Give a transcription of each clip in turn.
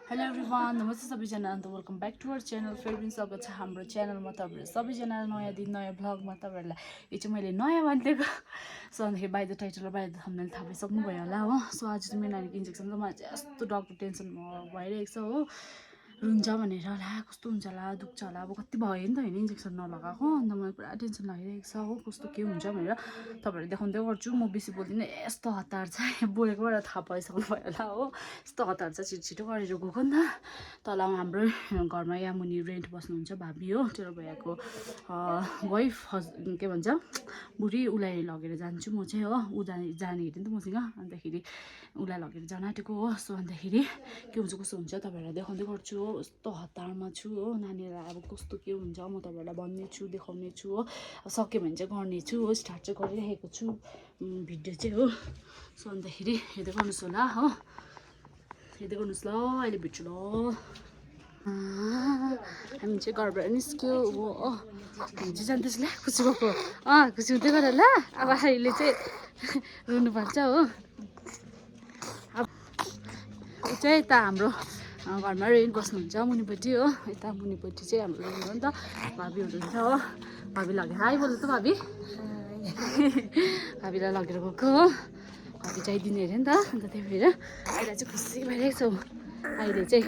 Hello everyone नमस्ते सबैजना अन्त welcome back to our channel फेरि पनि स्वागत छ हाम्रो च्यानलमा तपाईँहरू सबैजना नयाँ दिन नयाँ भ्लगमा तपाईँहरूलाई यो चाहिँ मैले नयाँ भनिदिएको सो अन्तखेरि बाई द टाइटल र बाई द थम्बनेल थाहा पाइसक्नुभयो होला हो सो आज चाहिँ मेरो नानीको इन्जेक्सन चाहिँ मलाई चाहिँ यस्तो डक्टर टेन्सन भइरहेको छ हो रुन्छ भनेर होला कस्तो हुन्छ होला दुख्छ होला अब कति भयो नि त होइन इन्जेक्सन नलगाएको अन्त मलाई पुरा टेन्सन लागिरहेको छ हो कस्तो के हुन्छ भनेर तपाईँहरू देखाउँदै गर्छु म बेसी बोल्दिनँ यस्तो हतार छ बोलेकोबाट थाहा पाइसक्नु भयो होला हो यस्तो हतार छ छिटो छिटो गरेर गएको नि त तल हाम्रो घरमा यहाँ मुनि रेन्ट बस्नुहुन्छ भाबी हो तेरो भैयाको वाइफ के भन्छ बुढी उसलाई लगेर जान्छु म चाहिँ हो ऊ जाने हेरेँ नि त मसँग अन्तखेरि उसलाई लगेर जान आँटेको हो सो अन्तखेरि के हुन्छ कस्तो हुन्छ तपाईँहरूलाई देखाउँदै गर्छु हो यस्तो हतारमा छु हो नानीहरूलाई अब कस्तो के हुन्छ म तपाईँहरूलाई भन्ने छु देखाउने छु हो अब सक्यो भने चाहिँ गर्नेछु हो स्टार्ट चाहिँ गरिरहेको छु भिडियो चाहिँ हो सो अन्तखेरि हेर्दै गर्नुहोस् होला हो हेर्दै गर्नुहोस् ल अहिले भिड्छु ल हामी चाहिँ घरबाट निस्क्यो हो हामी चाहिँ जाँदैछ ल खुसी भएको खुसी हुँदै गर ल अब अहिले चाहिँ रुनुपर्छ हो अब ऊ चाहिँ यता हाम्रो घरमा रेन्ट बस्नुहुन्छ मुनिपट्टि हो यता मुनिपट्टि चाहिँ हाम्रो रेन्ट हो नि त भाबी हुनुहुन्छ हो भाबी लगेर हाई बोल्नु त भाबी भाबीलाई लगेर गएको हो भाबी चाहिदिने अरे नि त अन्त त्यही भएर यसलाई चाहिँ खुसी भइरहेको छौँ अहिले चाहिँ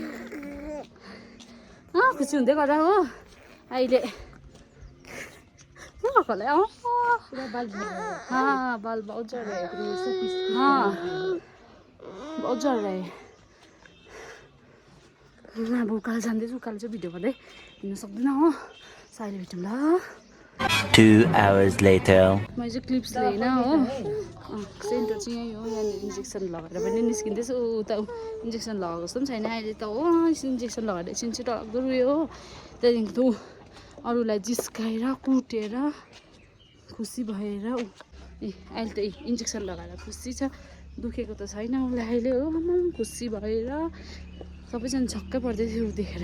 खुसी हुँदै गर हो अहिले के भएको होला बाल बहुत झर रहे बहुत झर रहे अब उकालो जाँदैछु उकालो चाहिँ भिडियो गर्दै हिँड्नु सक्दैन हो साइले भेटौँ ल 2 hours later. मैले चाहिँ क्लिप्स लिएन हो सेन्टर चाहिँ यहीँ हो यहाँनिर इन्जेक्सन लगाएर पनि निस्किँदैछ उता इन्जेक्सन लगाएको जस्तो पनि छैन अहिले त हो इन्जेक्सन लगाएर एकछिन चाहिँ डरलाग्दो रुयो हो त्यहाँदेखि त अरूलाई जिस्काएर कुटेर खुसी भएर अहिले त इन्जेक्सन लगाएर खुसी छ दुखेको त छैन उसलाई अहिले हो खुसी भएर सबैजना छक्कै पर्दै थियो देखेर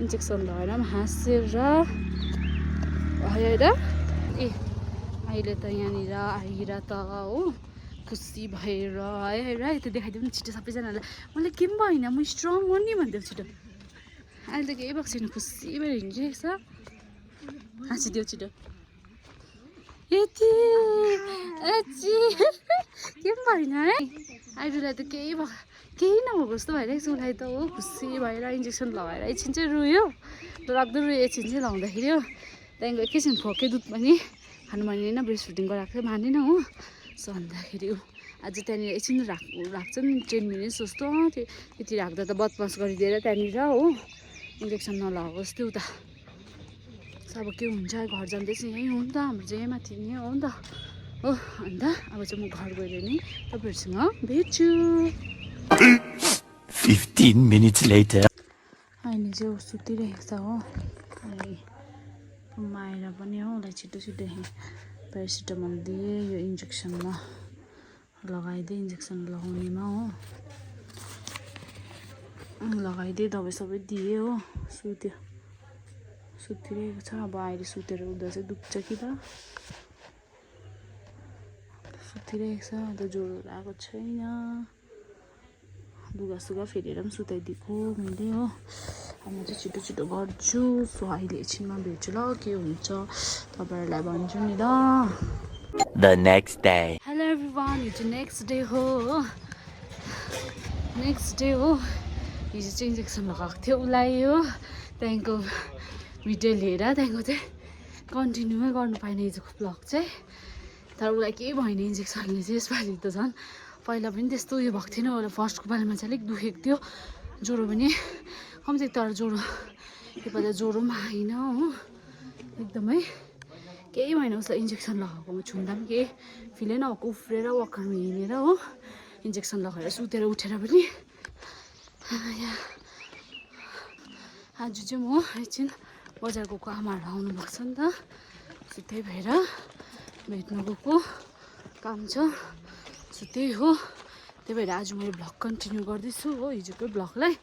इन्जेक्सन लगाएर पनि हाँसेर होइन अहिले त यहाँनिर आएर त हो खुसी भएर है त देखाइदिउँ नि छिटो सबैजनालाई मलाई केही पनि भएन म स्ट्रङ हो नि भनिदियो छिटो अहिले त केही भएको छैन खुसी भएर हिँडिरहेको छ हाँसिदियो छिटो यति केही पनि भएन है आइडुलाई त केही नभएको जस्तो भइरहेको छ उसलाई त हो खुसी भएर इन्जेक्सन लगाएर एकछिन चाहिँ रुयो लाग्दो रुयो एकछिन चाहिँ लाउँदाखेरि हो त्यहाँदेखिको एकैछिन फोके दुध पनि खानु मानेन ब्रेस्ट फिडिङ गराएको थियो मानेन हो सो अन्तखेरि आज त्यहाँनिर एकछिन राख्छ नि 10 मिनट जस्तो त्यति राख्दा त बदमास गरिदिएर त्यहाँनिर हो इन्जेक्सन नलगाएको जस्तो उता अब के हुन्छ घर जाँदैछ यहीँ हो नि त हाम्रो चाहिँ यहीँ माथि नै हो नि त हो अन्त अब चाहिँ म घर गएर नि तपाईँहरूसँग भेट्छु 15 minutes later. अहिले चाहिँ ऊ सुतिरहेको छ हो रुममा आएर पनि हो उसलाई छिटो छिटो प्यारासिटामल दिएँ यो इन्जेक्सनमा लगाइदिएँ इन्जेक्सन लगाउनेमा हो लगाइदिएँ दबाई सबै दिएँ हो सुतिरहेको छ अब अहिले सुतेर उठ्दा चाहिँ दुख्छ कि त सुतिरहेको छ अन्त ज्वरो आएको छैन लुगासुगा फेरेर पनि सुताइदिएको मैले हो अब म चाहिँ छिटो छिटो गर्छु सो अहिले एकछिनमा भेट्छु ल के हुन्छ तपाईँहरूलाई भन्छु नि ल The next day. Hello everyone यो चाहिँ नेक्स्ट डे हो हिजो चाहिँ इन्जेक्सन लगाएको थियो उसलाई हो त्यहाँदेखिको भिडियो लिएर त्यहाँदेखिको चाहिँ कन्टिन्यूमै गर्नु पाइने हिजोको ब्लग चाहिँ तर उसलाई केही भएन इन्जेक्सनले चाहिँ यसपालि त झन् पहिला पनि त्यस्तो उयो भएको थिएन उसलाई फर्स्टको पालिमा चाहिँ अलिक दुखेको थियो ज्वरो पनि कम्ती तर ज्वरो योपालि ज्वरो पनि आएन हो एकदमै केही भएन उसलाई इन्जेक्सन लगाएकोमा छुँदा पनि केही फिलै नभएको उफ्रेर वकारमा हिँडेर हो इन्जेक्सन लगाएर सुतेर उठेर पनि आज चाहिँ म एकछिन बजार गएको आमाहरू आउनु भएको छ नि त सो त्यही भएर भेट्नु गएको काम छ सो त्यही हो त्यही भएर आज मैले भ्लग कन्टिन्यू गर्दैछु हो हिजोकै भ्लगलाई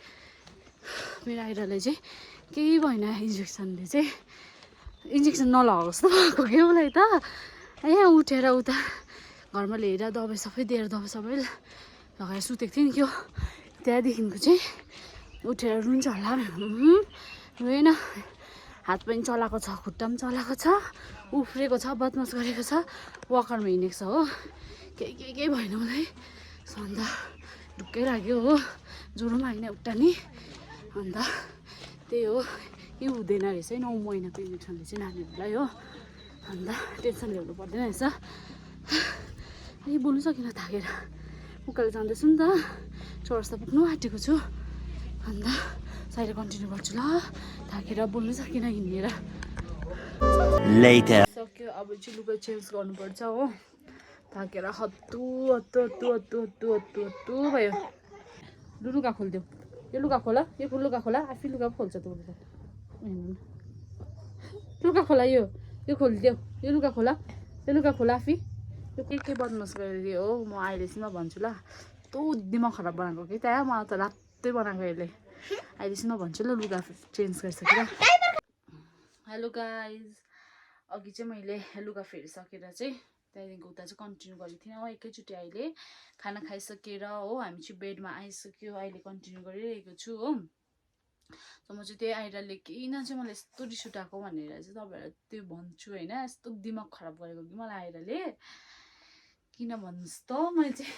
मेरो आइरालाई चाहिँ केही भएन इन्जेक्सन नलगाएको जस्तो भएको के उसलाई त यहाँ उठेर उता घरमा ल्याएर दबाई सबै दिएर दबाई सबै लगाएर सुतेको थिएँ नि क्या त्यहाँदेखिको चाहिँ उठेर रुन्छ होला होइन हात पनि चलाएको छ खुट्टा पनि चलाएको छ उफ्रेको छ बदमास गरेको छ वकरमा हिँडेको छ हो केही भएन मलाई अन्त ढुक्कै लाग्यो हो ज्वरो पनि आएन उठ्टा नि अन्त त्यही हो यो हुँदैन रहेछ है 9 महिनाको इन्जेक्सनले चाहिँ नानीहरूलाई हो अन्त टेन्सन ल्याउनु पर्दैन रहेछ बोल्नु सकिनँ थाकेर उकालो जाँदैछु नि त चौरस्ता पुग्नु आँटेको छु अन्त साइड कन्टिन्यू गर्छु ल थाकेर बोल्नु सकिनँ हिँडेर Later. सक्यो अब चाहिँ लुगा चेन्ज गर्नुपर्छ हो थाकेर हत्तु हत्तु हत्तु हत्तु हत्तु हत्तु हत्तु भयो लुगा खोलिदेऊ यो लुगा खोला यो लुगा खोला आफै लुगा खोल्छ त उसले लुगा खोला यो खोलिदेऊ यो लुगा खोला आफै यो के बदमास गरिदियो हो म अहिलेसम्म भन्छु ल यस्तो दिमाग खराब बनाएको कि त्यहाँ मलाई त रातै बनाएको यसले अहिलेसम्म भन्छु ल लुगा चेन्ज गरिसकेर हेलो गाइज अघि चाहिँ मैले लुगा फेरिसकेर चाहिँ त्यहाँदेखिको उता चाहिँ कन्टिन्यू गरेको थिइनँ हो एकैचोटि अहिले खाना खाइसकेर हो हामी चाहिँ बेडमा आइसक्यो अहिले कन्टिन्यू गरिरहेको छु हो त म चाहिँ त्यही आइराले किन चाहिँ मलाई यस्तो रिस उठाएको भनेर चाहिँ तपाईँहरूलाई त्यो भन्छु होइन यस्तो दिमाग खराब गरेको कि मलाई आइराले किन भन्नुहोस् त मैले चाहिँ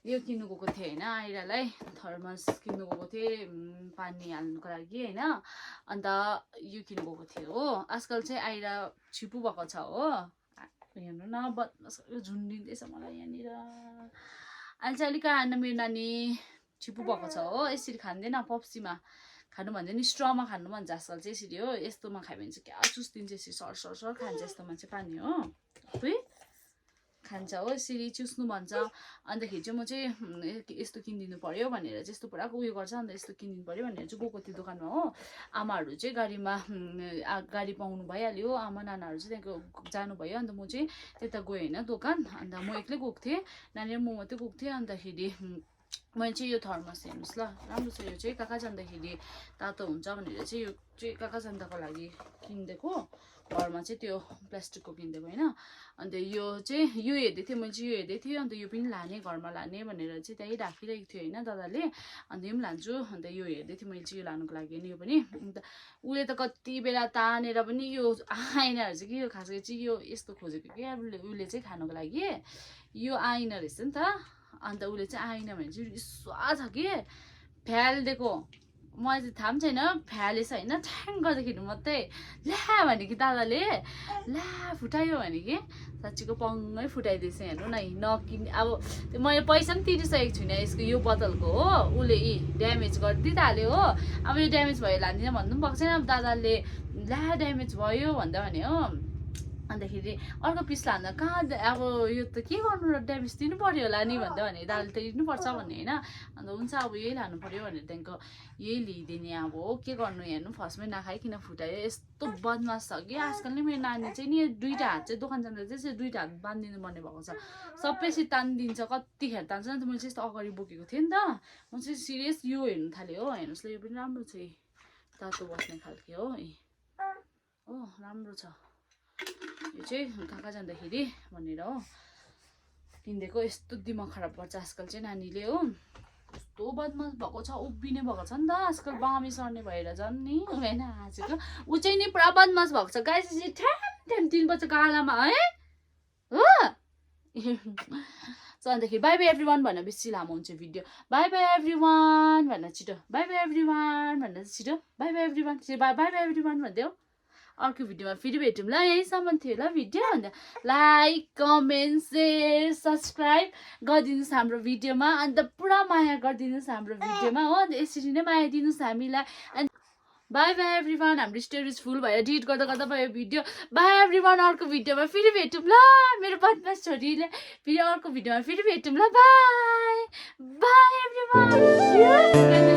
यो किन्नु गएको थिएँ होइन आइरालाई थर्मस किन्नु गएको थिएँ पानी हाल्नुको लागि होइन अन्त यो किन्नु गएको थिएँ हो आजकल चाहिँ आइरा छिपु भएको छ हो हेर्नु न बदमास झुन्डिँदैछ मलाई यहाँनिर अहिले चाहिँ अलिक आएन मेरो नानी छिपु भएको छ हो यसरी खाँदैन पप्सीमा खानु भन्दैन नि स्ट्रमा खानु भन्छ आजकल चाहिँ यसरी हो यस्तोमा खायो भने चाहिँ क्या चुस्दिन्छ यसरी सर खान्छ यस्तोमा चाहिँ पानी हो खोइ खान्छ हो यसरी चुस्नु भन्छ अन्तखेरि चाहिँ म चाहिँ यस्तो किनिदिनु पर्यो भनेर चाहिँ यस्तो पुरा उयो गर्छ अन्त यस्तो किनिदिनु पर्यो भनेर चाहिँ गएको थियो दोकानमा हो आमाहरू चाहिँ गाडी पाउनु भइहाल्यो आमा नानाहरू चाहिँ त्यहाँको जानुभयो अन्त म चाहिँ त्यता गएँ होइन दोकान अन्त म एक्लै गएको थिएँ नानी र म मात्रै गएको थिएँ अन्तखेरि मैले चाहिँ यो थर्मस हेर्नुहोस् ल राम्रो छ यो चाहिँ कहाँ जाँदाखेरि तातो हुन्छ भनेर चाहिँ यो चाहिँ कहाँ जाँदाको लागि किनिदिएको घरमा चाहिँ त्यो प्लास्टिकको किनिदिएको होइन अन्त यो चाहिँ यो हेर्दै थिएँ मैले चाहिँ यो हेर्दै थिएँ अन्त यो पनि लाने घरमा लाने भनेर चाहिँ त्यहीँ राखिरहेको थियो होइन दादाले अन्त यो पनि लान्छु अन्त यो हेर्दै थिएँ मैले चाहिँ यो लानुको लागि नि यो पनि अन्त उसले त कति बेला तानेर पनि यो आइनाहरू चाहिँ कि यो खास गरी चाहिँ यो यस्तो खोजेको कि उसले चाहिँ खानुको लागि यो आइना रहेछ नि त अन्त उसले चाहिँ आइना भने चाहिँ विश्वास छ कि फ्यालिदिएको मलाई चाहिँ थाहा पनि छैन फ्यालेछ होइन ठ्याङ गर्दाखेरि मात्रै ल्या भने कि दादाले ल्या फुटायो भने कि साँच्चीको पङ्गै फुटाइदिएछ हेर्नु न नकिन् अब मैले पैसा पनि तिरिसकेको छुइनँ यसको यो बोतलको हो उसले ड्यामेज गरिदिइहाल्यो हो अब यो ड्यामेज भयो लाँदिनँ भन्नु पनि भएको छैन अब दादाले ल्या ड्यामेज भयो भन्दा भने हो अन्तखेरि अर्को पिस लाँदा कहाँ अब यो त के गर्नु र ड्यामेज दिनु पर्यो होला नि भन्दा भने दादाले त दिनुपर्छ भन्ने होइन अन्त हुन्छ अब यही लानु पर्यो भनेर त्यहाँदेखिको यही लिइदिने अब के गर्नु हेर्नु फर्स्टमै नखाइकन फुटायो यस्तो बदमास छ कि आजकल नै मेरो नानी चाहिँ नि दुईवटा हात चाहिँ दोकान जाँदा चाहिँ दुईवटा हात बाँधिदिनु पर्ने भएको छ सबै यसरी तानिदिन्छ कतिखेर तान्छ नि त मैले चाहिँ यस्तो अगाडि बोकेको थिएँ नि त म चाहिँ सिरियस यो हेर्नु थालेँ हो हेर्नुहोस् ल यो पनि राम्रो छ तातो बस्ने खालके हो हो राम्रो छ यो चाहिँ कहाँ जाँदाखेरि भनेर हो किनिदिएको यस्तो दिमाग खराब गर्छ आजकल चाहिँ नानीले हो कस्तो बदमास भएको छ उभिने भएको छ नि त आजकल बामी सर्ने भएर झन् नि होइन आजको ऊ चाहिँ नि पुरा बदमास भएको छ गाई चाहिँ ठ्याम 3 बजे कालामा है हो सो अन्तखेरि बाई बाई एभ्री वान भन्न बेसी लामो हुन्छ video by by every one भन्न छिटो बाई बाई एभ्री वान भन्न छिटो by by every one by by every one भनिदेऊ अर्को भिडियोमा फेरि भेटौँ ल यहीँसम्म थियो ल भिडियो अन्त लाइक कमेन्ट सेयर सब्सक्राइब गरिदिनुहोस् हाम्रो भिडियोमा अन्त पुरा माया गरिदिनुहोस् हाम्रो भिडियोमा हो अन्त यसरी नै माया दिनुहोस् हामीलाई अन्त बाई बाई एभ्री वान हाम्रो स्टोरेज फुल भएर डिलिट गर्दा गर्दा भयो भिडियो बाई एभ्री वान अर्को भिडियोमा फेरि भेटौँ ल मेरो बदमास छोरीले फेरि अर्को भिडियोमा फेरि भेटौँ ल बाई बाई एभ्री वान